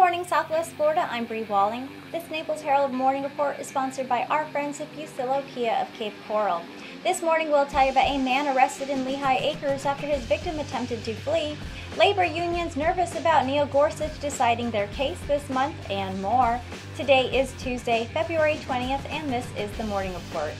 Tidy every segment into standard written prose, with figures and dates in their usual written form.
morning, Southwest Florida. I'm Bri Walling. This Naples Herald Morning Report is sponsored by our friends at Fusillo Kia of Cape Coral. This morning we'll tell you about a man arrested in Lehigh Acres after his victim attempted to flee, labor unions nervous about Neil Gorsuch deciding their case this month, and more. Today is Tuesday, February 20th, and this is the Morning Report.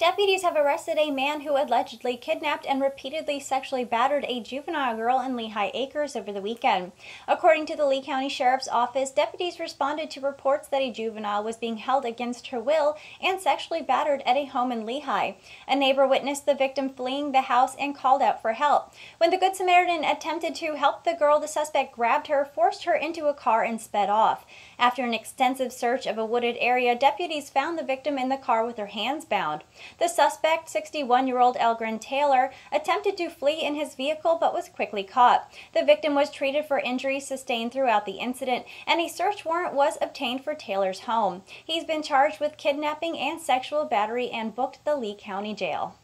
Deputies have arrested a man who allegedly kidnapped and repeatedly sexually battered a juvenile girl in Lehigh Acres over the weekend. According to the Lee County Sheriff's Office, deputies responded to reports that a juvenile was being held against her will and sexually battered at a home in Lehigh. A neighbor witnessed the victim fleeing the house and called out for help. When the Good Samaritan attempted to help the girl, the suspect grabbed her, forced her into a car, and sped off. After an extensive search of a wooded area, deputies found the victim in the car with her hands bound. The suspect, 61-year-old Elgren Taylor, attempted to flee in his vehicle but was quickly caught. The victim was treated for injuries sustained throughout the incident, and a search warrant was obtained for Taylor's home. He's been charged with kidnapping and sexual battery and booked to the Lee County Jail.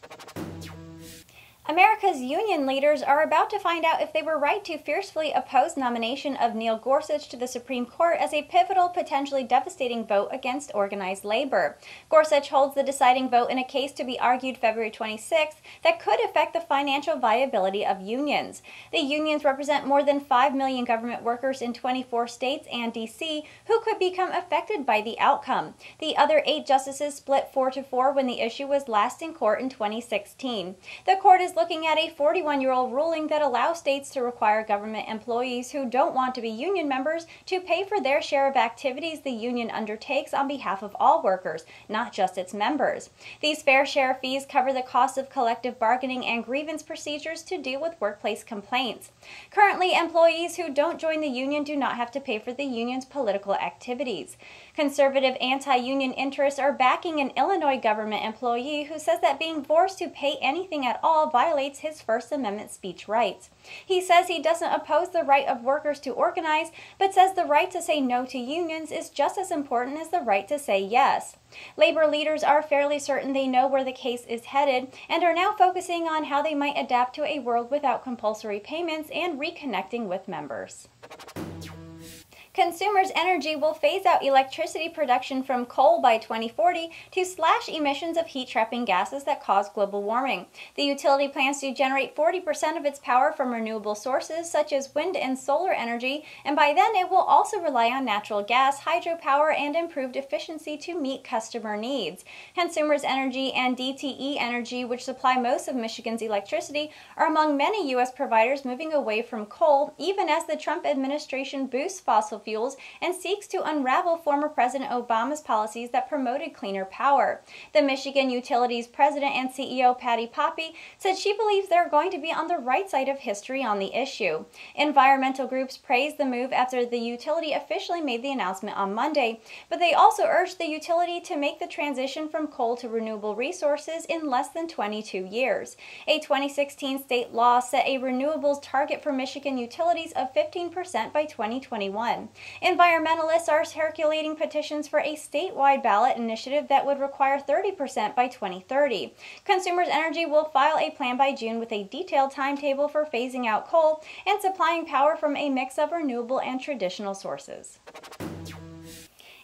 America's union leaders are about to find out if they were right to fiercely oppose nomination of Neil Gorsuch to the Supreme Court as a pivotal, potentially devastating vote against organized labor. Gorsuch holds the deciding vote in a case to be argued February 26th that could affect the financial viability of unions. The unions represent more than 5 million government workers in 24 states and D.C. who could become affected by the outcome. The other 8 justices split 4-4 when the issue was last in court in 2016. The court is looking at a 41-year-old ruling that allows states to require government employees who don't want to be union members to pay for their share of activities the union undertakes on behalf of all workers, not just its members. These fair share fees cover the cost of collective bargaining and grievance procedures to deal with workplace complaints. Currently, employees who don't join the union do not have to pay for the union's political activities. Conservative anti-union interests are backing an Illinois government employee who says that being forced to pay anything at all violates his First Amendment speech rights. He says he doesn't oppose the right of workers to organize, but says the right to say no to unions is just as important as the right to say yes. Labor leaders are fairly certain they know where the case is headed and are now focusing on how they might adapt to a world without compulsory payments and reconnecting with members. Consumers Energy will phase out electricity production from coal by 2040 to slash emissions of heat-trapping gases that cause global warming. The utility plans to generate 40% of its power from renewable sources such as wind and solar energy, and by then it will also rely on natural gas, hydropower, and improved efficiency to meet customer needs. Consumers Energy and DTE Energy, which supply most of Michigan's electricity, are among many U.S. providers moving away from coal, even as the Trump administration boosts fossil fuels and seeks to unravel former President Obama's policies that promoted cleaner power. The Michigan Utilities president and CEO Patti Poppe said she believes they're going to be on the right side of history on the issue. Environmental groups praised the move after the utility officially made the announcement on Monday, but they also urged the utility to make the transition from coal to renewable resources in less than 22 years. A 2016 state law set a renewables target for Michigan utilities of 15% by 2021. Environmentalists are circulating petitions for a statewide ballot initiative that would require 30% by 2030. Consumers Energy will file a plan by June with a detailed timetable for phasing out coal and supplying power from a mix of renewable and traditional sources.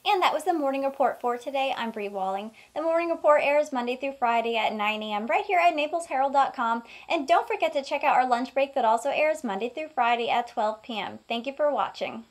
And that was the Morning Report for today. I'm Bri Walling. The Morning Report airs Monday through Friday at 9 a.m. right here at NaplesHerald.com. And don't forget to check out our lunch break that also airs Monday through Friday at 12 p.m. Thank you for watching.